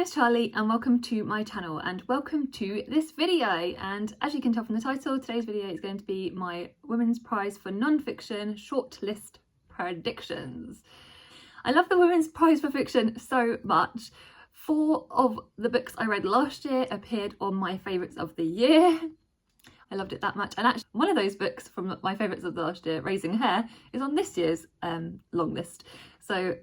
is Charlie and welcome to my channel and welcome to this video. And as you can tell from the title, today's video is going to be my Women's Prize for Non-Fiction Shortlist predictions. I love the Women's Prize for Fiction so much. 4 of the books I read last year appeared on my favourites of the year. I loved it that much, and actually one of those books from my favourites of the last year, Raising Hare, is on this year's long list. So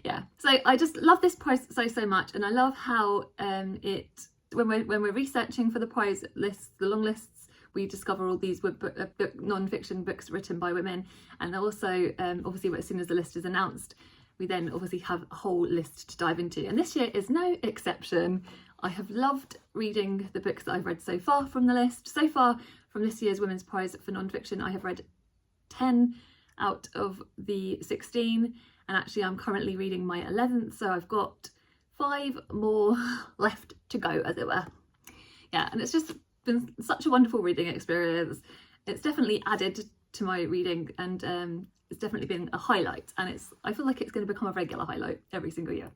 yeah, so I just love this prize so much, and I love how when we're researching for the prize lists, the long lists, we discover all these non-fiction books written by women, and also obviously as soon as the list is announced, we then obviously have a whole list to dive into, and this year is no exception. I have loved reading the books that I've read so far from the list. So far from this year's Women's Prize for Non-Fiction, I have read 10 out of the 16, and actually I'm currently reading my 11th, so I've got 5 more left to go, as it were. Yeah, and it's just been such a wonderful reading experience. It's definitely added to my reading, and it's definitely been a highlight, and I feel like it's going to become a regular highlight every single year.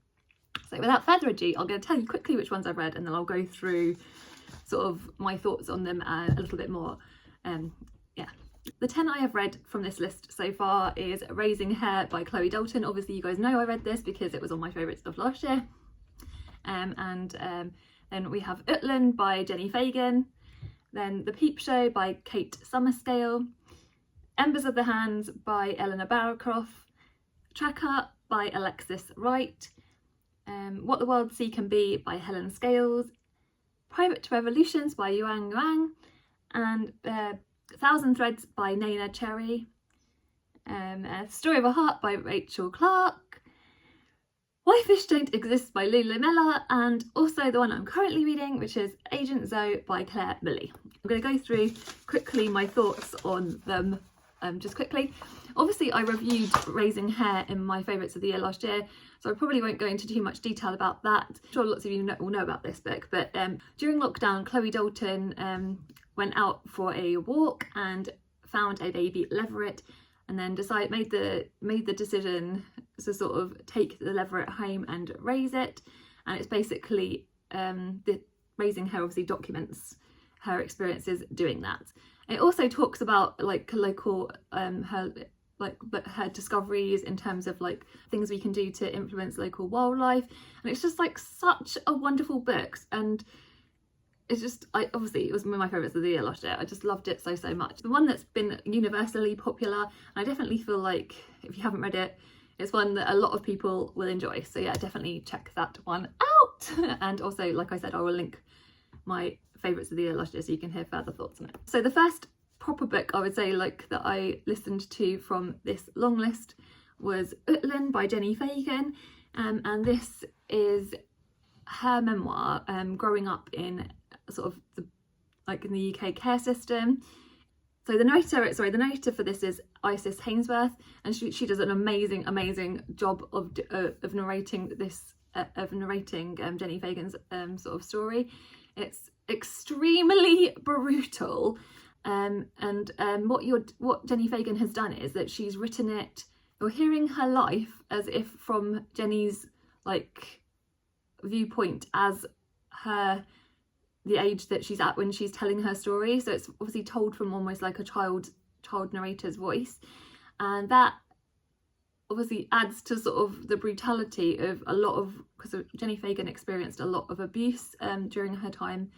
So without further ado, I'm going to tell you quickly which ones I've read, and then I'll go through sort of my thoughts on them a little bit more. Yeah. The 10 I have read from this list so far is Raising Hare by Chloe Dalton. Obviously you guys know I read this because it was on my favourites of last year. Then we have Outland by Jenny Fagan. Then The Peep Show by Kate Summerscale. Embers of the Hands by Eleanor Barrowcroft. Tracker by Alexis Wright. What the World Sea Can Be by Helen Scales. Private Revolutions by Yuan Yuan. And 1,000 Threads by Naina Cherry. Story of a Heart by Rachel Clark. Why Fish Don't Exist by Lulu Miller, and also the one I'm currently reading, which is Agent Zoe by Claire Milley. I'm going to go through quickly my thoughts on them just quickly. Obviously I reviewed Raising Hare in my favourites of the year last year, so I probably won't go into too much detail about that. I'm sure lots of you will know about this book, but during lockdown, Chloe Dalton went out for a walk and found a baby leveret, and then made the decision to sort of take the leveret home and raise it. And it's basically the Raising Hare obviously documents her experiences doing that. It also talks about like local her discoveries in terms of like things we can do to influence local wildlife, and it's just like such a wonderful book. And it's just, obviously it was one of my favourites of the year last year. I just loved it so much. The one that's been universally popular, and I definitely feel like if you haven't read it, it's one that a lot of people will enjoy. So yeah, definitely check that one out. And also, like I said, I will link my favourites of the year last year so you can hear further thoughts on it. So the first proper book I would say like that I listened to from this long list was Outland by Jenny Fagan, and this is her memoir growing up in sort of in the UK care system. So the narrator for this is Isis Hainsworth, and she does an amazing job of narrating this Jenny Fagan's sort of story. It's extremely brutal, and what Jenny Fagan has done is that she's written it. You're hearing her life as if from Jenny's like viewpoint as the age that she's at when she's telling her story. So it's obviously told from almost like a child narrator's voice, and that obviously adds to sort of the brutality of a lot of, because Jenny Fagan experienced a lot of abuse during her time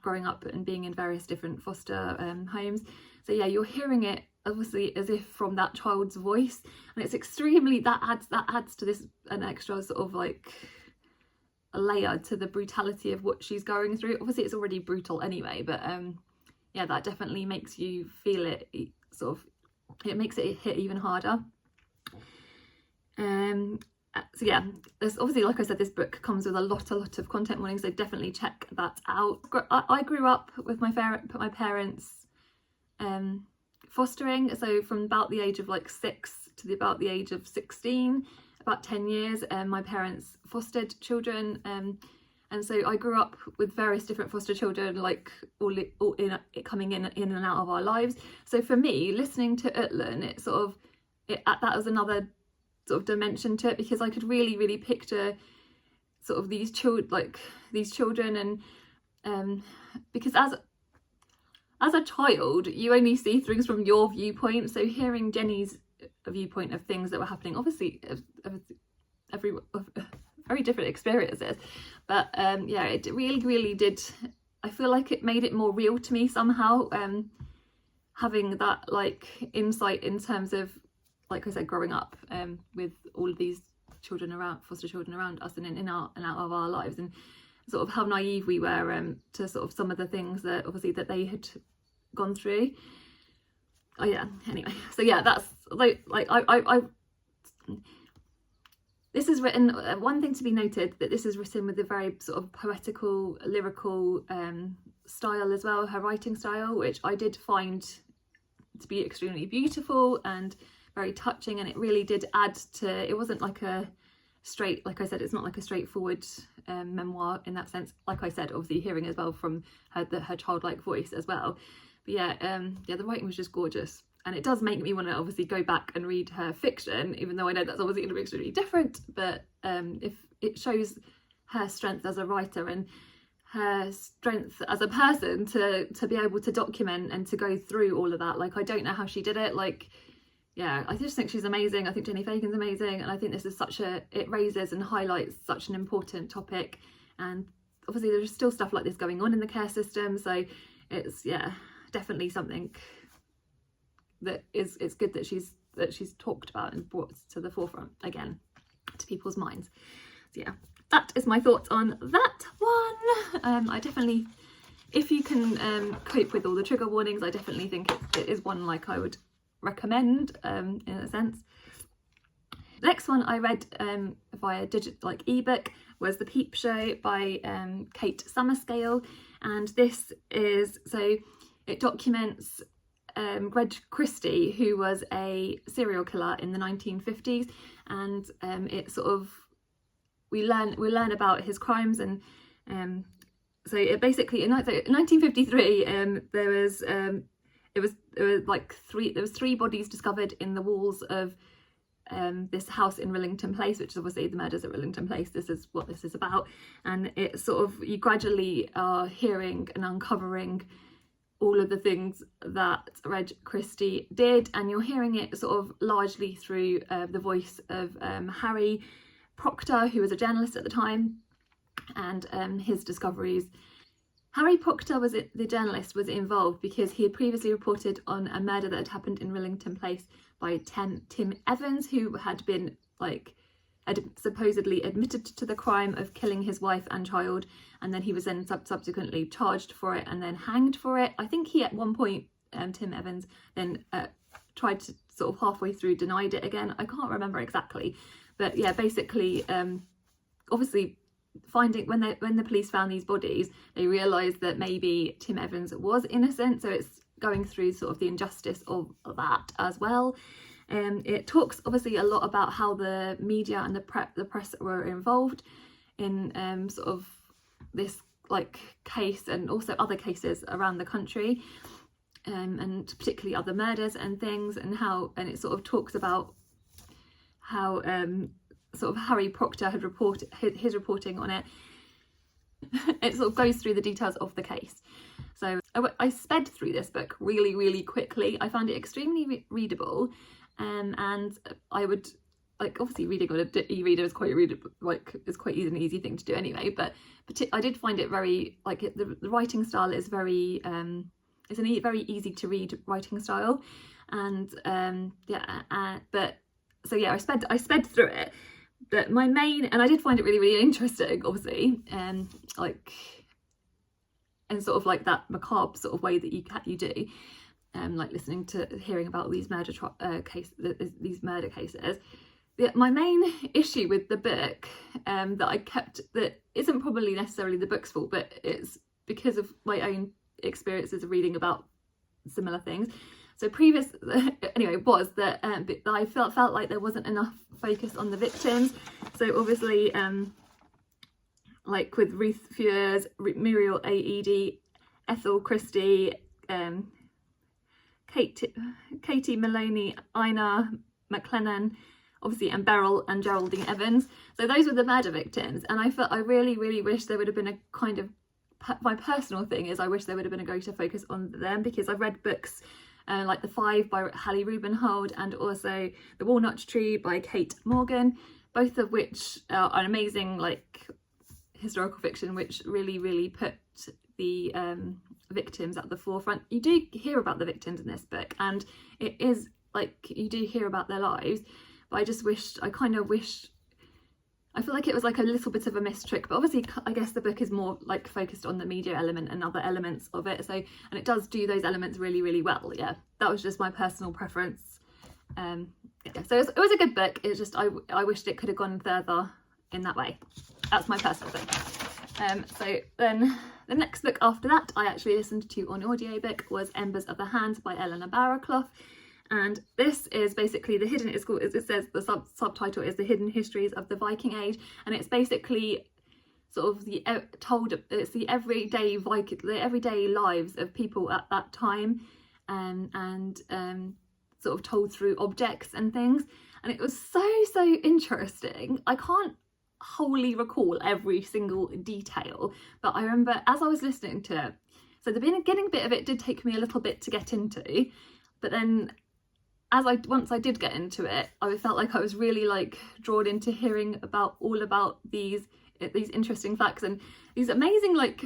growing up and being in various different foster homes. So yeah, you're hearing it obviously as if from that child's voice, and it's extremely, that adds to this an extra sort of like a layer to the brutality of what she's going through. Obviously it's already brutal anyway, but yeah, that definitely makes you feel it, it makes it hit even harder. So yeah, there's obviously, like I said, this book comes with a lot of content warnings, so definitely check that out. I grew up with my parents fostering, so from about the age of like 6 to about the age of 16, about 10 years, my parents fostered children, and so I grew up with various different foster children, like all coming in and out of our lives. So for me, listening to Outland, that was another sort of dimension to it, because I could really picture sort of these children, and because as a child you only see things from your viewpoint, so hearing Jenny's viewpoint of things that were happening, obviously very different experiences, but yeah, it really did, I feel like it made it more real to me somehow, having that like insight in terms of, like I said, growing up with all of these children around, foster children around us and in our and out of our lives, and sort of how naive we were to sort of some of the things that obviously that they had gone through. Oh yeah, anyway, so yeah, that's like I this is written, one thing to be noted, that this is written with a very sort of poetical, lyrical style as well, her writing style, which I did find to be extremely beautiful and very touching, and it really did add to, it wasn't like a straight, like I said, it's not like a straightforward memoir in that sense, like I said, obviously hearing as well from her childlike voice as well. But yeah, yeah, the writing was just gorgeous, and it does make me want to obviously go back and read her fiction, even though I know that's obviously going to be extremely different, but if it shows her strength as a writer and her strength as a person to be able to document and to go through all of that. Like, I don't know how she did it, like, yeah, I just think she's amazing. I think Jenny Fagan's amazing, and I think this is it raises and highlights such an important topic, and obviously there's still stuff like this going on in the care system, so it's, yeah, definitely something that it's good that she's talked about and brought to the forefront again to people's minds. So yeah, that is my thoughts on that one. I definitely, if you can cope with all the trigger warnings, I definitely think it is one like I would recommend in a sense. Next one I read via like ebook was The Peep Show by Kate Summerscale, and this is, so it documents Reg Christie, who was a serial killer in the 1950s, and it sort of, we learn about his crimes, and so it basically in 1953 there was three bodies discovered in the walls of this house in Rillington Place, which is obviously the murders at Rillington Place. This is what this is about, and it sort of, you gradually are hearing and uncovering all of the things that Reg Christie did, and you're hearing it sort of largely through the voice of Hare Proctor, who was a journalist at the time, and his discoveries. Hare Proctor, the journalist, was involved because he had previously reported on a murder that had happened in Rillington Place by Tim Evans, who had been had supposedly admitted to the crime of killing his wife and child, and then he was then subsequently charged for it and then hanged for it. I think he at one point, Tim Evans, then tried to sort of halfway through denied it again. I can't remember exactly, but yeah, basically, obviously finding, when the police found these bodies, they realised that maybe Tim Evans was innocent, so it's going through sort of the injustice of that as well. It talks obviously a lot about how the media and the press were involved in sort of this like case, and also other cases around the country, and particularly other murders and things, and how, and it sort of talks about how sort of Hare Proctor had his reporting on it. It sort of goes through the details of the case. So I sped through this book really quickly. I found it extremely readable, and I would, like, obviously reading on an e-reader is quite it's quite an easy thing to do anyway, but I did find it very, like, the writing style is very it's a very easy to read writing style, and but so yeah, I sped through it. But my main, and I did find it really interesting, obviously, like, and sort of like that macabre sort of way that you do, like hearing about these murder cases. My main issue with the book that I kept, that isn't probably necessarily the book's fault, but it's because of my own experiences of reading about similar things. So anyway, was that I felt like there wasn't enough focus on the victims. So obviously, like with Ruth Fures, Muriel A.E.D., Ethel Christie, Katie Maloney, Ina McLennan, obviously, and Beryl and Geraldine Evans. So those were the murder victims, and I really wish there would have been a kind of, my personal thing is I wish there would have been a greater focus on them, because I've read books like The Five by Hallie Rubenhold and also The Walnut Tree by Kate Morgan, both of which are an amazing like historical fiction which really put the victims at the forefront. You do hear about the victims in this book, and it is like you do hear about their lives, but I kind of wish, I feel like it was like a little bit of a missed trick, but obviously I guess the book is more like focused on the media element and other elements of it, so, and it does do those elements really well. Yeah, that was just my personal preference. Yeah, so it was a good book. It's just I wished it could have gone further in that way. That's my personal thing. So then the next book after that I actually listened to on audiobook was Embers of the Hand by Eleanor Barraclough. And this is basically the hidden, it says the subtitle is The Hidden Histories of the Viking Age, and it's basically sort of it's the everyday lives of people at that time, and sort of told through objects and things. And it was so interesting. I can't wholly recall every single detail, but I remember as I was listening to it, so the beginning bit of it did take me a little bit to get into, but then once I did get into it, I felt like I was really like drawn into hearing all about these interesting facts and these amazing, like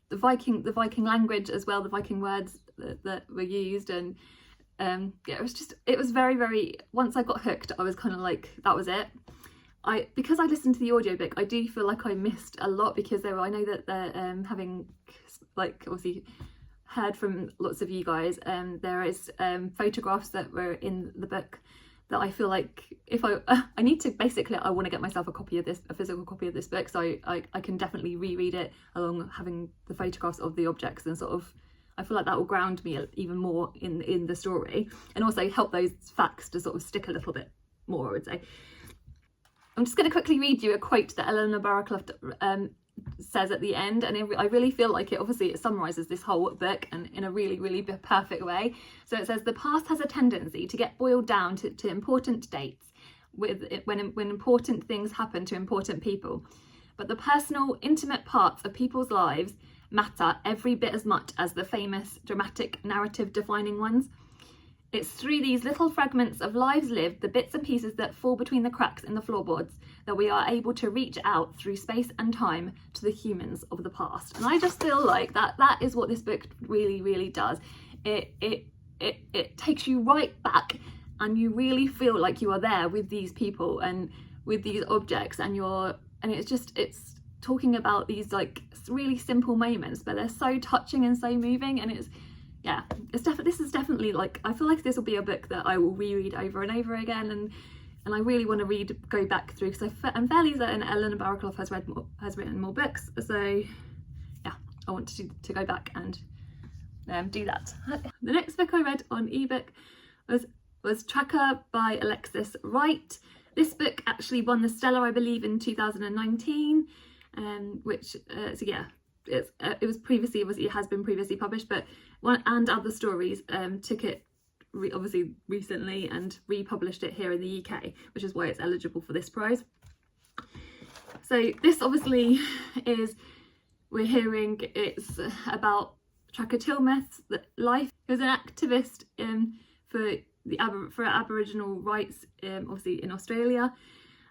the Viking language as well, the Viking words that were used. And yeah, it was very, once I got hooked, I was kind of like, that was it. Because I listened to the audiobook, I do feel like I missed a lot, because I know that they're having, like, obviously heard from lots of you guys, there is photographs that were in the book that I feel like if I need to, basically I want to get myself a physical copy of this book, so I can definitely reread it along having the photographs of the objects, and sort of I feel like that will ground me even more in the story, and also help those facts to sort of stick a little bit more, I would say. I'm just going to quickly read you a quote that Eleanor Barraclough says at the end, and I really feel like it summarises this whole book and in a really perfect way. So it says, the past has a tendency to get boiled down to important dates when important things happen to important people, but the personal, intimate parts of people's lives matter every bit as much as the famous, dramatic, narrative defining ones. It's through these little fragments of lives lived, the bits and pieces that fall between the cracks in the floorboards, that we are able to reach out through space and time to the humans of the past. And I just feel like that is what this book really does. It takes you right back, and you really feel like you are there with these people and with these objects, and it's talking about these like really simple moments, but they're so touching and so moving, and this is definitely like, I feel like this will be a book that I will reread over and over again, and I really want to go back through, because I'm fairly certain Eleanor Barraclough has written more books, so yeah, I want to go back and do that. The next book I read on ebook was Tracker by Alexis Wright. This book actually won the Stella, I believe, in 2019, which so yeah, it was previously, obviously it has been previously published, but one and Other Stories took it obviously recently and republished it here in the UK, which is why it's eligible for this prize. So this obviously we're hearing it's about Tracker Tilmouth's life. He was an activist for Aboriginal rights, obviously in Australia,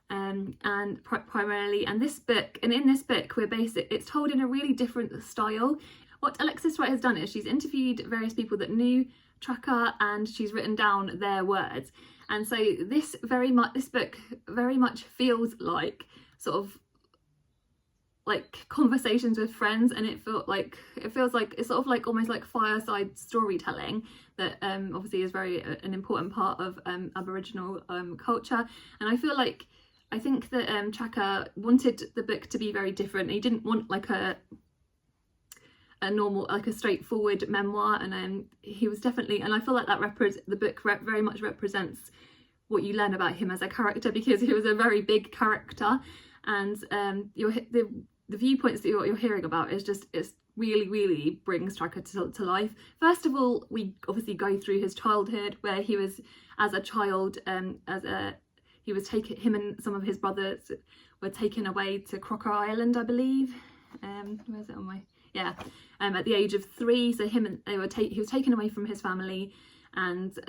and primarily. And in this book, it's told in a really different style. What Alexis Wright has done is she's interviewed various people that knew Tracker, and she's written down their words. And so this book very much feels like sort of like conversations with friends, and it feels like it's sort of like almost like fireside storytelling that obviously is an important part of Aboriginal culture. And I think that Tracker wanted the book to be very different. He didn't want like a normal, like a straightforward memoir, and he was definitely, and I feel like the book very much represents what you learn about him as a character, because he was a very big character, and the viewpoints that you're hearing about it's really brings Tracker to life. First of all, we obviously go through his childhood, where he was, as a child, he was him and some of his brothers were taken away to Crocker Island, I believe. Where's it on my, yeah, at the age of 3. So he was taken away from his family and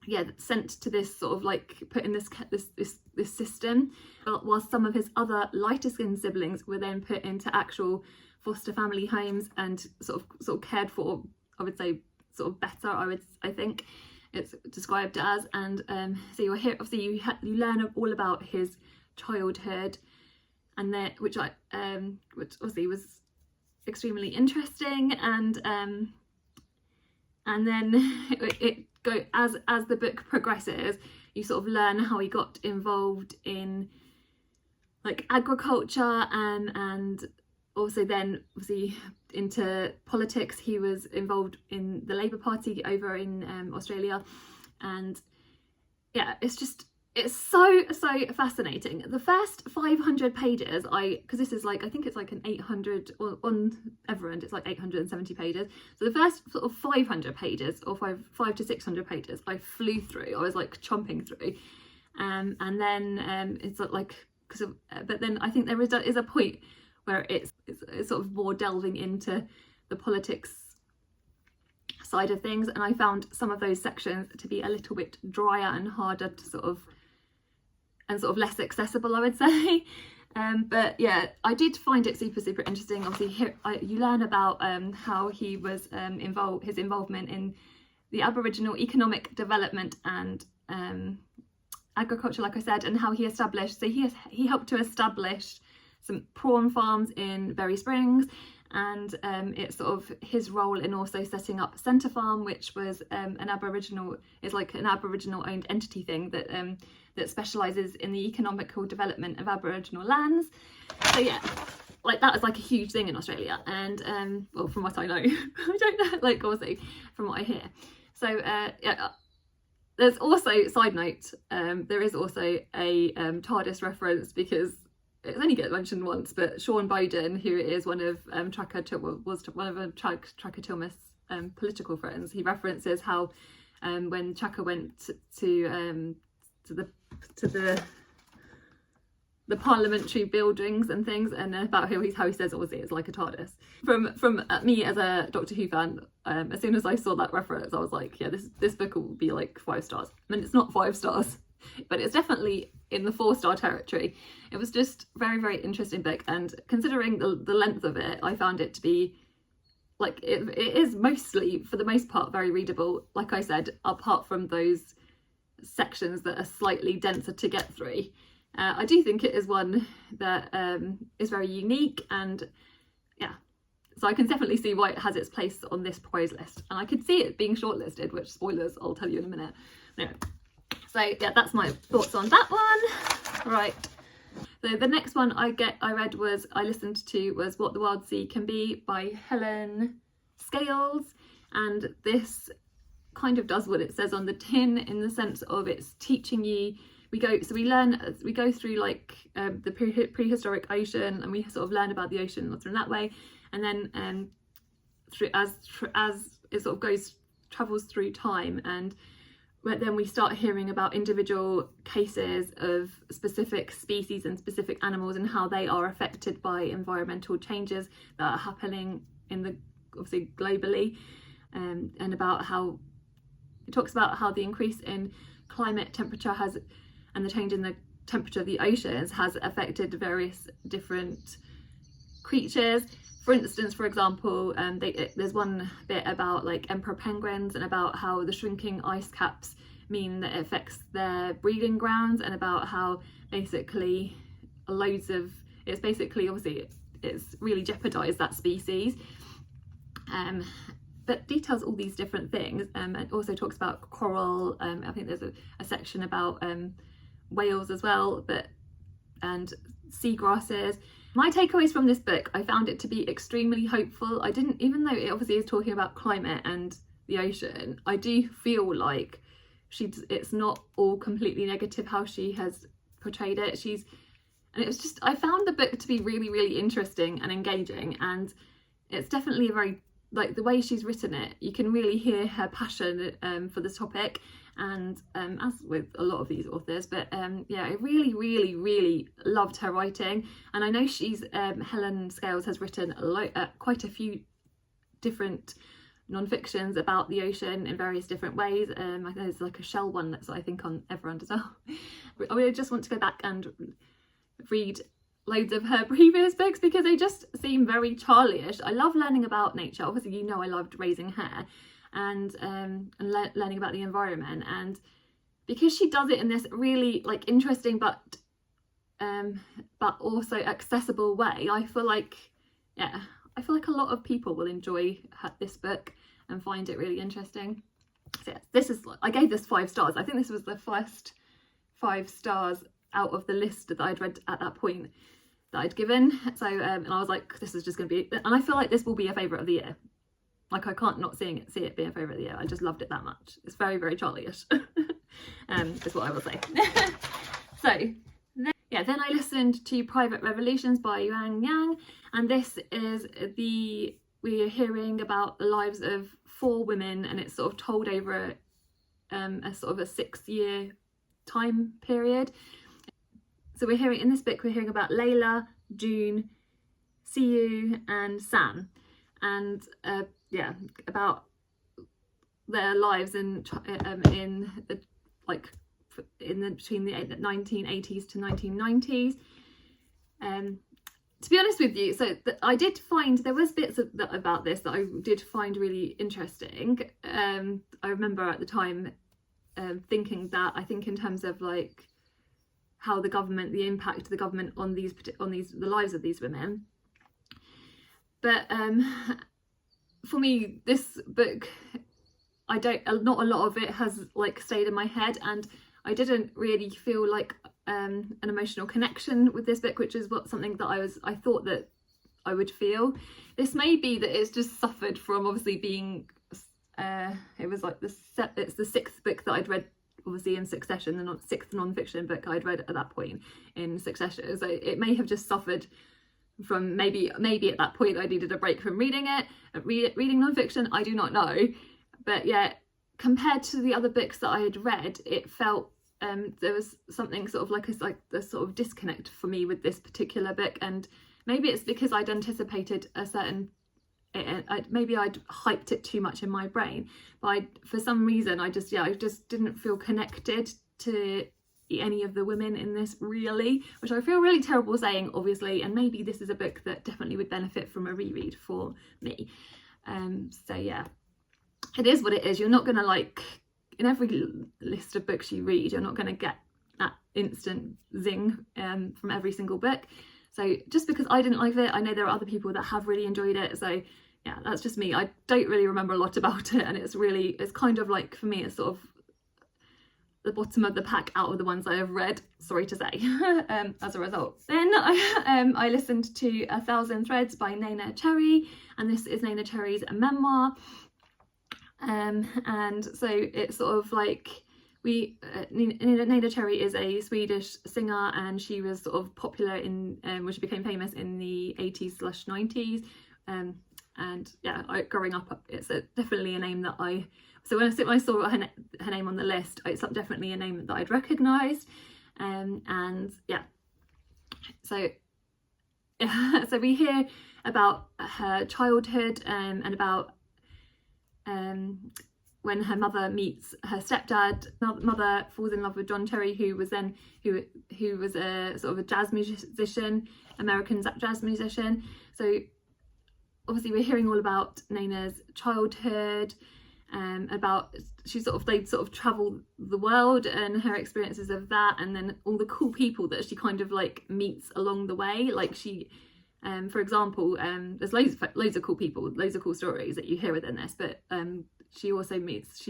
yeah, sent to this sort of like put in this system, while some of his other lighter skinned siblings were then put into actual foster family homes and sort of cared for, I would say, sort of better, I think it's described as. And so you're here, obviously you learn all about his childhood, and that which obviously was extremely interesting. And then it go as the book progresses, you sort of learn how he got involved in like agriculture and also then obviously into politics. He was involved in the Labour Party over in Australia, and yeah, it's so fascinating. The first 500 pages, because this is like, I think it's like an 800, or on Everend it's like 870 pages, so the first sort of 500 pages or 5 to 600 pages I flew through. I was like chomping through, and then it's like but then I think there is a point where it's sort of more delving into the politics side of things, and I found some of those sections to be a little bit drier and harder to sort of less accessible, I would say. But yeah, I did find it super interesting. Obviously here you learn about how he was his involvement in the Aboriginal economic development and agriculture, like I said, and how he established, so he helped to establish some prawn farms in Berry Springs, and it's sort of his role in also setting up Centre Farm, which was an Aboriginal owned entity thing that specialises in the economical development of Aboriginal lands. So yeah, like that was like a huge thing in Australia, and well, from what I know, I don't know, like obviously from what I hear. So yeah, there's also, side note, there is also a TARDIS reference, because it only gets mentioned once, but Sean Bowden, who is one of Tracker Tilmouth's political friends, he references how when Tracker went to the parliamentary buildings and things, and about how he says obviously it's like a TARDIS. From me as a Doctor Who fan, as soon as I saw that reference, I was like, yeah, this book will be like 5 stars. I mean, it's not 5 stars, but it's definitely in the 4-star territory. It was just very interesting book, and considering the length of it, I found it to be like, it is mostly, for the most part, very readable, like I said, apart from those sections that are slightly denser to get through. I do think it is one that is very unique, and yeah, so I can definitely see why it has its place on this prize list, and I could see it being shortlisted, which, spoilers, I'll tell you in a minute. Anyway, so yeah, that's my thoughts on that one. Right, so the next one I listened to was What the Wild Sea Can Be by Helen Scales, and this kind of does what it says on the tin, in the sense of it's teaching you, we go through like the prehistoric ocean, and we sort of learn about the ocean in that way, and then as it sort of travels through time, and then we start hearing about individual cases of specific species and specific animals, and how they are affected by environmental changes that are happening obviously globally, and about how it talks about how the increase in climate temperature and the change in the temperature of the oceans has affected various different creatures. For instance, for example, there's one bit about like emperor penguins, and about how the shrinking ice caps mean that it affects their breeding grounds, and about how basically it's really jeopardized that species. But details all these different things, and also talks about coral. I think there's a section about whales as well, and seagrasses. My takeaways from this book, I found it to be extremely hopeful. Even though it obviously is talking about climate and the ocean, I do feel like it's not all completely negative how she has portrayed it. I found the book to be really interesting and engaging, and it's definitely a very, like, the way she's written it, you can really hear her passion for the topic, and as with a lot of these authors, but yeah, I really loved her writing. And I know she's Helen Scales has written quite a few different non-fictions about the ocean in various different ways. I think there's like a shell one that's I think on Everund as well. I really just want to go back and read loads of her previous books because they just seem very Charlie-ish. I love learning about nature. Obviously, you know, I loved raising Hare and learning about the environment, and because she does it in this really like interesting but also accessible way, I feel like a lot of people will enjoy this book and find it really interesting. So yeah, I gave this 5 stars. I think this was the first 5 stars out of the list that I'd read at that point that I'd given. So and I was like, this is just going to be, and I feel like this will be a favourite of the year. Like, I can't not see it being a favourite of the year. I just loved it that much. It's very Charlie-ish. Is what I will say. So then I listened to Private Revolutions by Yuan Yang, and this is we are hearing about the lives of 4 women, and it's sort of told over a sort of a 6-year time period. So in this book we're hearing about Layla, June, Siyu and Sam, and about their lives between the 1980s to 1990s. To be honest with you, so I did find there was bits about this that I did find really interesting. I remember at the time thinking that, I think in terms of like how the impact of the government on the lives of these women. But for me, this book, not a lot of it has like stayed in my head, and I didn't really feel like an emotional connection with this book, which is something that I thought that I would feel. This may be that it's just suffered from obviously being it's the 6th book that I'd read obviously in succession, the 6th non-fiction book I'd read at that point in succession, so it may have just suffered from maybe at that point I needed a break from reading non-fiction. I do not know, but yeah, compared to the other books that I had read, it felt there was something sort of like a sort of disconnect for me with this particular book, and maybe it's because I'd anticipated a certain, maybe I'd hyped it too much in my brain, but for some reason I just didn't feel connected to any of the women in this really, which I feel really terrible saying obviously, and maybe this is a book that definitely would benefit from a reread for me. So yeah, it is what it is. You're not gonna, like, in every list of books you read, you're not gonna get that instant zing from every single book. So just because I didn't like it, I know there are other people that have really enjoyed it, so yeah, that's just me. I don't really remember a lot about it, and it's kind of like, for me, it's sort of the bottom of the pack out of the ones I have read, sorry to say, as a result. Then I listened to 1,000 Threads by Nana Cherry, and this is Nana Cherry's memoir. And so it's sort of like Nana Cherry is a Swedish singer, and she was sort of popular she became famous in the 80s/90s. And yeah, growing up, it's definitely a name that so when I saw her name on the list, it's definitely a name that I'd recognised. And yeah, so we hear about her childhood and about when her mother meets her stepdad. Mother falls in love with John Cherry, who was a sort of a jazz musician, American jazz musician. So obviously we're hearing all about Nana's childhood, about they travel the world and her experiences of that, and then all the cool people that she kind of like meets along the way. Like she, for example, there's loads of cool people, loads of cool stories that you hear within this, but she also meets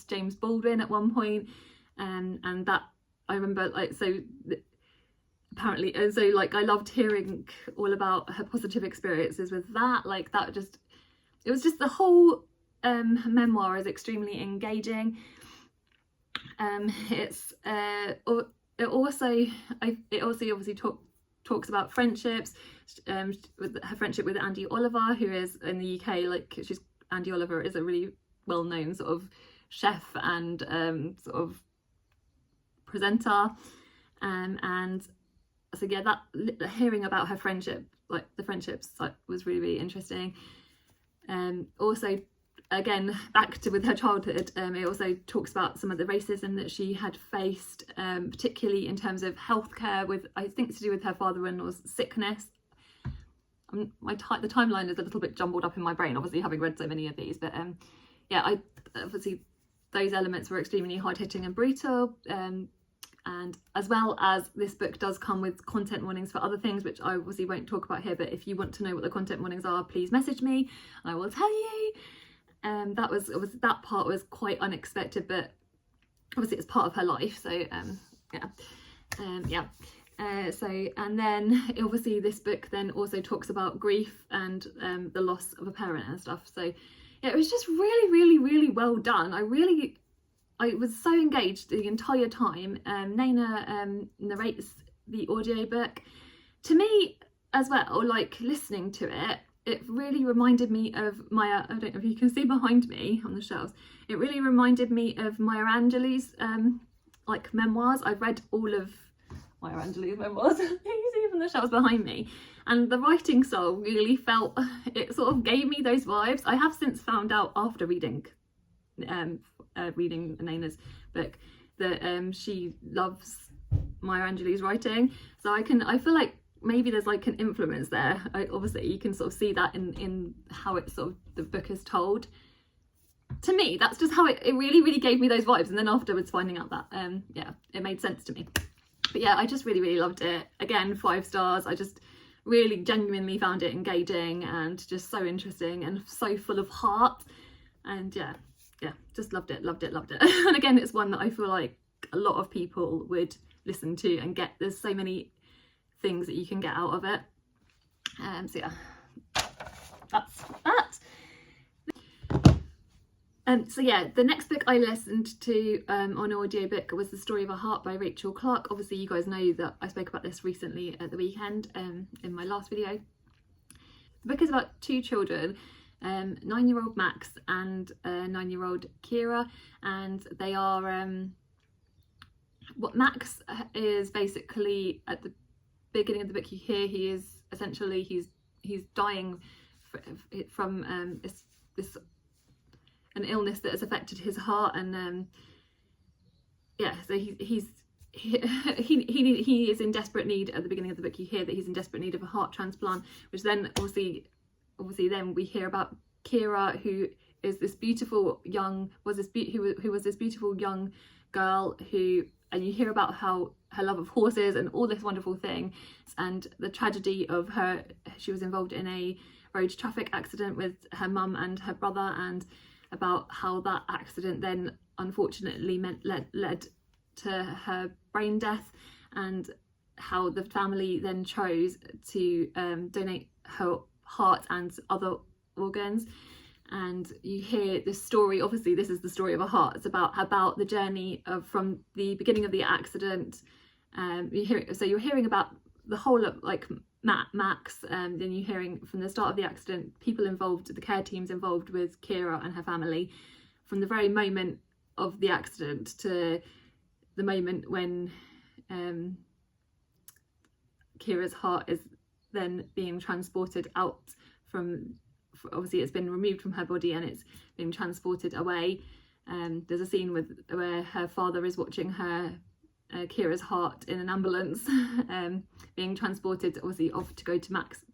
James Baldwin at one point, and that I remember, like, so apparently, and so like I loved hearing all about her positive experiences with that. Like that it was just the whole memoir is extremely engaging. It also obviously talks about friendships, with her friendship with Andy Oliver, who is in the UK, like Andy Oliver is a really well-known sort of chef and sort of presenter, and so yeah, that hearing about her friendship, like the friendships, like, was really, really interesting. Also, again, back to with her childhood, it also talks about some of the racism that she had faced, particularly in terms of healthcare, with, I think, to do with her father-in-law's sickness. The timeline is a little bit jumbled up in my brain, obviously, having read so many of these, but yeah, obviously those elements were extremely hard-hitting and brutal, and as well as this book does come with content warnings for other things, which I obviously won't talk about here, but if you want to know what the content warnings are, please message me and I will tell you. That part was quite unexpected, but obviously it's part of her life, so and then obviously this book then also talks about grief and the loss of a parent and stuff. So yeah, it was just really, really, really well done. I was so engaged the entire time. Naina narrates the audiobook. To me as well, like listening to it, it really reminded me of Maya, I don't know if you can see behind me on the shelves, it really reminded me of Maya Angelou's like memoirs. I've read all of Maya Angelou's memoirs, you see from the shelves behind me, and the writing style really felt, it sort of gave me those vibes. I have since found out after reading Naina's book that she loves Maya Angelou's writing, so I feel like maybe there's like an influence there. Obviously you can sort of see that in how it sort of, the book is told. To me, that's just how it really, really gave me those vibes, and then afterwards finding out that yeah, it made sense to me. But yeah, I just really, really loved it. Again, 5 stars. I just really genuinely found it engaging and just so interesting and so full of heart, and yeah, just loved it. And again, it's one that I feel like a lot of people would listen to and get. There's so many things that you can get out of it. So yeah, that's that. So yeah, the next book I listened to on audiobook was The Story of a Heart by Rachel Clark. Obviously you guys know that I spoke about this recently at the weekend in my last video. The book is about 2 children, 9-year-old Max and 9-year-old Kira, and they are what Max is basically, at the beginning of the book you hear he is essentially he's dying from this an illness that has affected his heart, and yeah, so he is in desperate need. At the beginning of the book you hear that he's in desperate need of a heart transplant, which then obviously then we hear about Kira, who is this beautiful young who was this beautiful young girl who, and you hear about how her love of horses and all this wonderful thing, and the tragedy of her. She was involved in a road traffic accident with her mum and her brother, and about how that accident then unfortunately led to her brain death, and how the family then chose to donate her heart and other organs. And you hear this story, obviously this is the story of a heart, it's about the journey of from the beginning of the accident. You're hearing about the whole of like Max, then you're hearing from the start of the accident, people involved, the care teams involved with Kira and her family, from the very moment of the accident to the moment when Kira's heart is then being transported out from, obviously it's been removed from her body and it's being transported away. There's a scene where her father is watching her Kira's heart in an ambulance being transported obviously off to go to Max.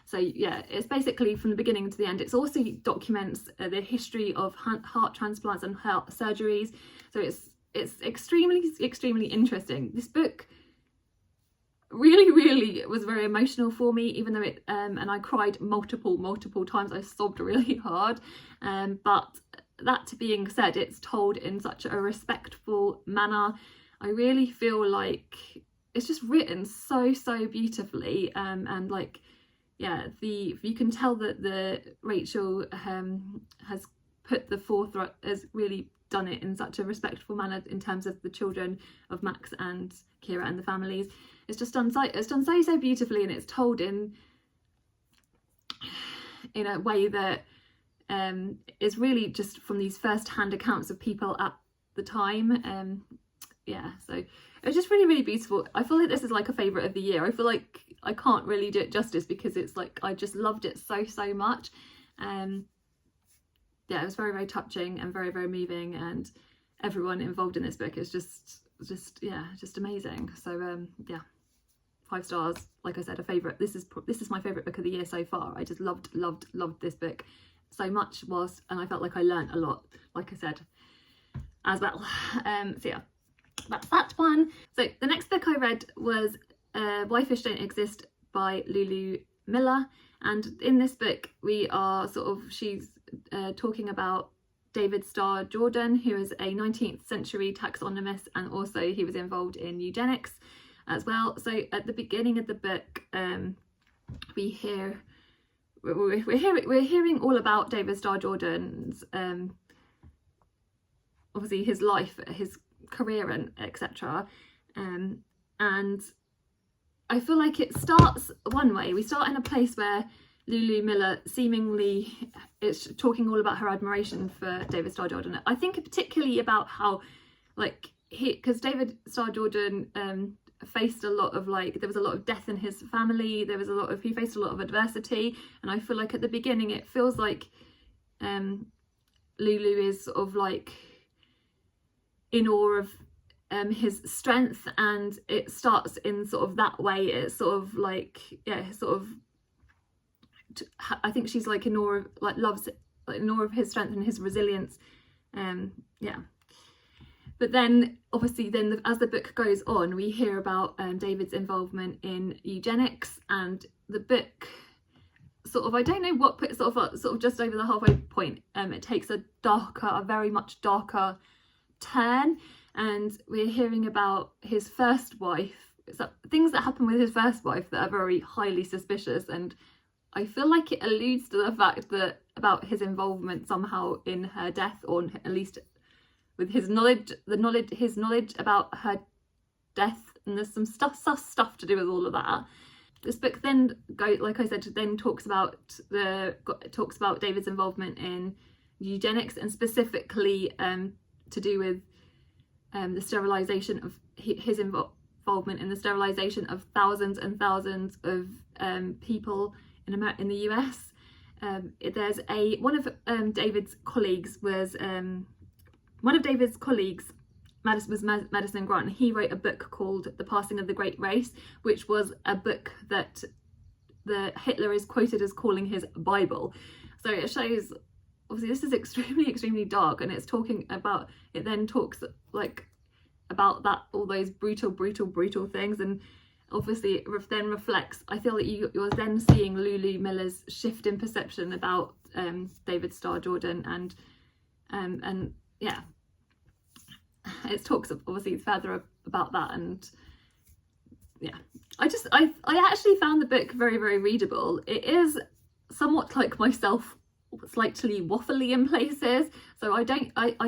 So yeah, it's basically from the beginning to the end. It also documents the history of heart transplants and heart surgeries, so it's extremely interesting. This book really was very emotional for me, even though it and I cried multiple times. I sobbed really hard, but that being said, it's told in such a respectful manner. I really feel like it's just written so beautifully, and like, yeah, you can tell that the Rachel has put the forethought, has really done it in such a respectful manner in terms of the children of Max and Kira and the families. It's just done so beautifully, and it's told in a way that is really just from these first-hand accounts of people at the time. Yeah, so it was just really, really beautiful. I feel like this is like a favourite of the year. I feel like I can't really do it justice because it's like I just loved it so much. Yeah, it was very, very touching and very, very moving, and everyone involved in this book is just amazing. So yeah, 5 stars. Like I said, a favourite. This is my favourite book of the year so far. I just loved this book so much, and I felt like I learnt a lot, like I said, as well. So yeah, that's that one. So the next book I read was Why Fish Don't Exist by Lulu Miller, and in this book she's talking about David Starr Jordan, who is a 19th century taxonomist, and also he was involved in eugenics as well. So at the beginning of the book, we're hearing all about David Starr Jordan's obviously his life, his career, and etc. And I feel like it starts one way. We start in a place where Lulu Miller seemingly is talking all about her admiration for David Starr Jordan. I think particularly about how, like, because David Starr Jordan faced a lot of, there was a lot of death in his family, he faced a lot of adversity, and I feel like at the beginning it feels like Lulu is sort of like in awe of his strength, and it starts in sort of that way. It's sort of like, yeah, sort of, I think she's like in awe of, loves it, like in awe of his strength and his resilience. Yeah. But then obviously as the book goes on, we hear about David's involvement in eugenics, and the book sort of, I don't know what put sort of just over the halfway point, it takes a very much darker turn, and we're hearing about his first wife, things that happen with his first wife that are very highly suspicious, and I feel like it alludes to the fact that about his involvement somehow in her death, or at least with his knowledge about her death, and there's some sus stuff to do with all of that. This book then talks about David's involvement in eugenics, and specifically to do with the sterilisation of his involvement in the sterilisation of thousands and thousands of people in the US. There's one of David's colleagues was Madison Grant, and he wrote a book called The Passing of the Great Race, which was a book that Hitler is quoted as calling his Bible. So it shows, obviously this is extremely dark, and it then talks like about that, all those brutal things, and obviously it then reflects, I feel that you're then seeing Lulu Miller's shift in perception about David Starr Jordan, and yeah, it talks obviously further about that. And yeah, I actually found the book very, very readable. It is somewhat like myself, slightly waffly in places, so I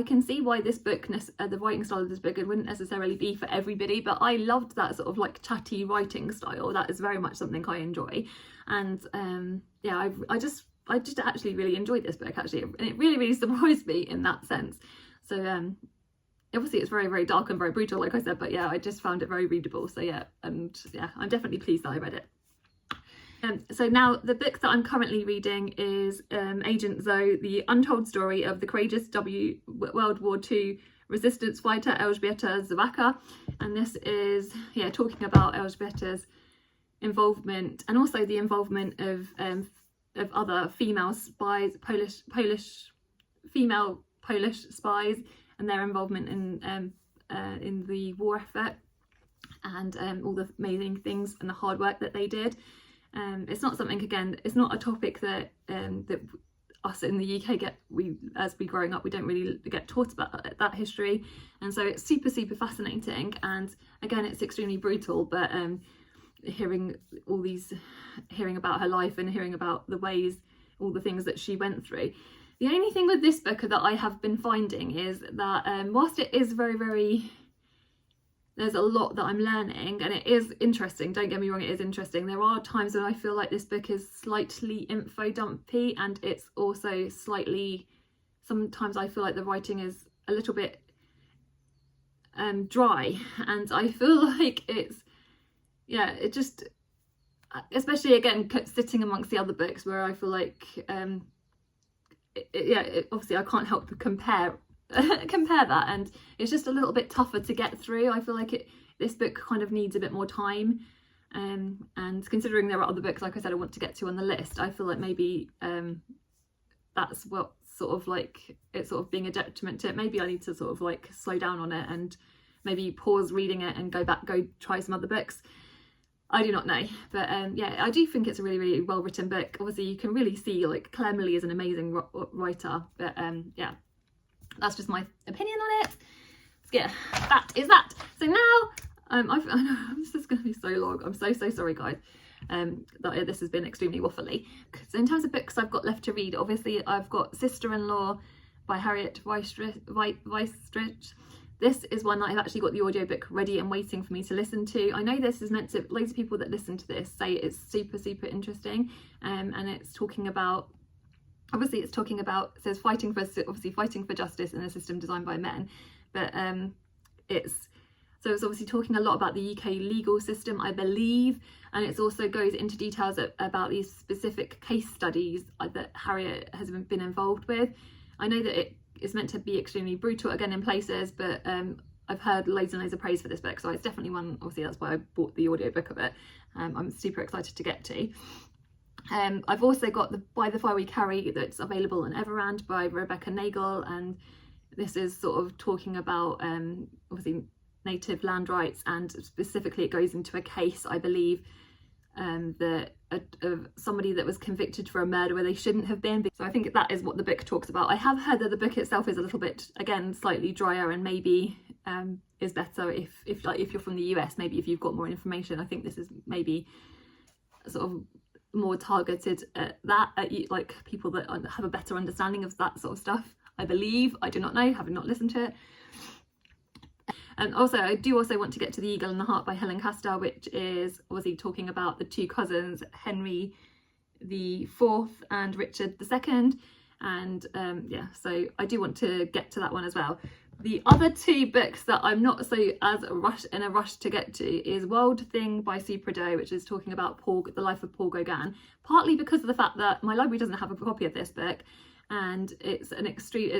can see why this book, the writing style of this book, it wouldn't necessarily be for everybody, but I loved that sort of like chatty writing style. That is very much something I enjoy, and yeah, I just actually really enjoyed this book actually, and it really surprised me in that sense. So obviously it's very, very dark and very brutal, like I said, but yeah, I just found it very readable. So yeah, and yeah, I'm definitely pleased that I read it. So now the book that I'm currently reading is Agent Zoe, the untold story of the courageous World War II resistance fighter Elżbieta Zawacka, and this is talking about Elżbieta's involvement, and also the involvement of other female spies, female Polish spies, and their involvement in the war effort, and all the amazing things and the hard work that they did. It's not something, again, it's not a topic that that us in the UK as we growing up, we don't really get taught about that history, and so it's super fascinating. And again, it's extremely brutal, but hearing about her life and hearing about all the things that she went through. The only thing with this book that I have been finding is that whilst it is very, very there's a lot that I'm learning, and it is interesting, don't get me wrong, it is interesting. There are times when I feel like this book is slightly info dumpy, and it's also slightly, sometimes I feel like the writing is a little bit dry, and I feel like it's, yeah, it just, especially again sitting amongst the other books where I feel like obviously I can't help but compare that, and it's just a little bit tougher to get through. I feel like this book kind of needs a bit more time, and considering there are other books, like I said, I want to get to on the list, I feel like maybe that's what sort of like it's sort of being a detriment to it. Maybe I need to sort of like slow down on it and maybe pause reading it and go try some other books. I do not know, but yeah, I do think it's a really, really well written book. Obviously you can really see like Claire Millie is an amazing writer, but yeah, that's just my opinion on it. So yeah, that is that. So now I know this is going to be so long. I'm so sorry guys that this has been extremely waffly. So in terms of books I've got left to read, obviously I've got Sister-in-Law by Harriet Wishlist. This is one that I've actually got the audiobook ready and waiting for me to listen to. I know this is meant to, loads of people that listen to this say it's super interesting, and it's talking about, obviously it's talking about, it says fighting for justice in a system designed by men, but it's obviously talking a lot about the UK legal system, I believe, and it also goes into details about these specific case studies that Harriet has been involved with. I know that it is meant to be extremely brutal again in places, but I've heard loads and loads of praise for this book, so it's definitely one, obviously that's why I bought the audiobook of it. I'm super excited to get to. I've also got By the Fire We Carry that's available on Everand by Rebecca Nagle, and this is sort of talking about obviously native land rights, and specifically it goes into a case, I believe, of somebody that was convicted for a murder where they shouldn't have been. So I think that is what the book talks about. I have heard that the book itself is a little bit, again, slightly drier, and maybe is better if you're from the US, maybe if you've got more information. I think this is maybe sort of more targeted at that, like people that have a better understanding of that sort of stuff, I believe. I do not know, having not listened to it. And also I do also want to get to The Eagle and the Heart by Helen Castor, which is obviously talking about the two cousins, Henry IV and Richard II, and yeah, so I do want to get to that one as well. The other two books that I'm not so in a rush to get to is Wild Thing by Sue Prideaux, which is talking about the life of Paul Gauguin, partly because of the fact that my library doesn't have a copy of this book, and it's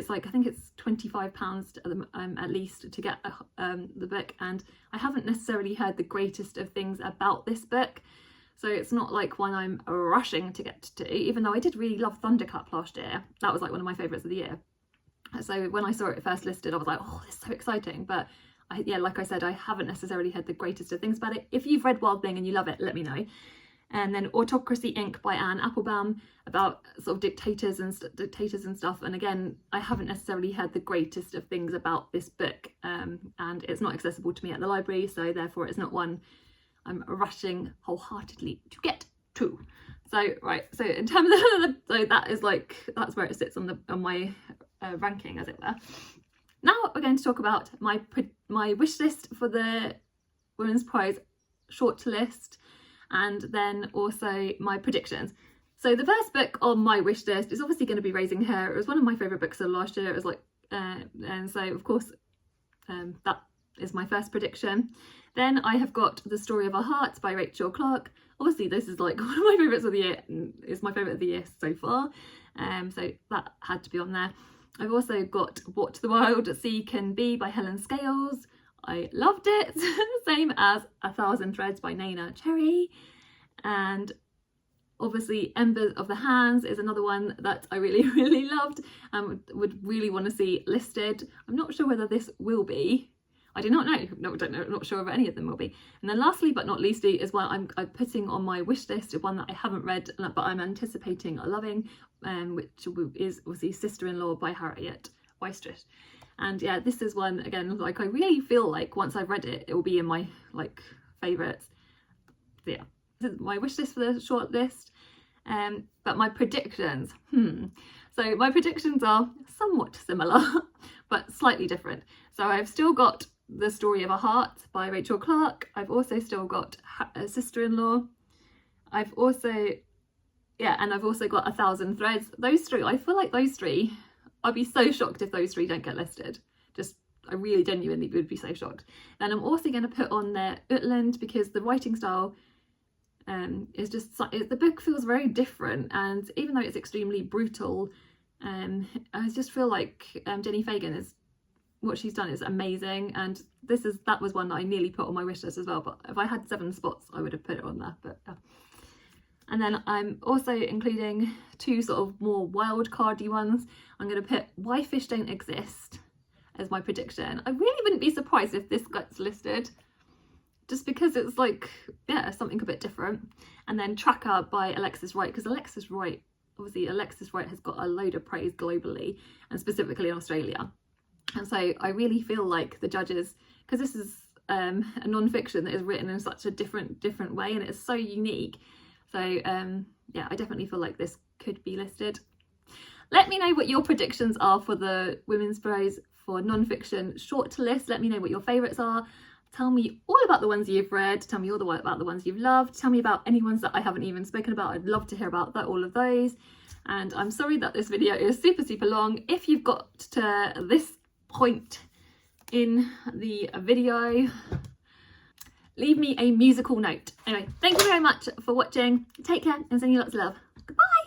like, I think it's £25 at least to get the book, and I haven't necessarily heard the greatest of things about this book, so it's not like one I'm rushing to get to, even though I did really love Thundercup last year. That was like one of my favourites of the year. So when I saw it first listed, I was like, oh, this is so exciting. But yeah, like I said, I haven't necessarily heard the greatest of things about it. If you've read Wild Thing and you love it, let me know. And then Autocracy Inc. by Anne Applebaum, about sort of dictators and stuff. And again, I haven't necessarily heard the greatest of things about this book, and it's not accessible to me at the library, so therefore it's not one I'm rushing wholeheartedly to get to. So right, so in terms of so that is like, that's where it sits on my ranking, as it were. Now we're going to talk about my wish list for the Women's Prize Shortlist, and then also my predictions. So the first book on my wish list is obviously going to be Raising Hare. It was one of my favourite books of last year. It was like, and so of course that is my first prediction. Then I have got The Story of Our Hearts by Rachel Clark. Obviously this is like one of my favourites of the year, it's my favourite of the year so far, so that had to be on there. I've also got What the Wild Sea Can Be by Helen Scales. I loved it. Same as A Thousand Threads by Naina Cherry. And obviously Embers of the Hands is another one that I really loved and would really want to see listed. I'm not sure whether this will be. I do not know. I'm not sure if any of them will be. And then lastly but not leastly is one I'm putting on my wish list, one that I haven't read but I'm anticipating loving, which is obviously Sister-in-Law by Harriet Wishlist. And yeah, this is one, again, like I really feel like once I've read it, it will be in my like favourites. So yeah, this is my wish list for the short list. But my predictions, so my predictions are somewhat similar, but slightly different. So I've still got The Story of a Heart by Rachel Clark. I've also still got A Sister-in-Law. I've also, yeah, and I've also got 1,000 Threads. Those three, I feel like those three, I'd be so shocked if those three don't get listed. Just, I really genuinely would be so shocked. Then I'm also going to put on there Outland, because the writing style is just, the book feels very different, and even though it's extremely brutal, I just feel like Jenny Fagan is, what she's done is amazing, and that was one that I nearly put on my wish list as well, but if I had 7 spots I would have put it on there. But and then I'm also including 2 sort of more wild cardy ones. I'm going to put Why Fish Don't Exist as my prediction. I really wouldn't be surprised if this gets listed, just because it's like, yeah, something a bit different. And then Tracker by Alexis Wright, because Alexis Wright has got a load of praise globally and specifically in Australia. And so I really feel like the judges, because this is a non-fiction that is written in such a different way, and it's so unique. So yeah, I definitely feel like this could be listed. Let me know what your predictions are for the Women's Prize for non-fiction shortlist. Let me know what your favourites are. Tell me all about the ones you've read. Tell me all about the ones you've loved. Tell me about any ones that I haven't even spoken about. I'd love to hear about all of those. And I'm sorry that this video is super long. If you've got to this point in the video, leave me a musical note. Anyway, thank you very much for watching. Take care and send you lots of love. Goodbye.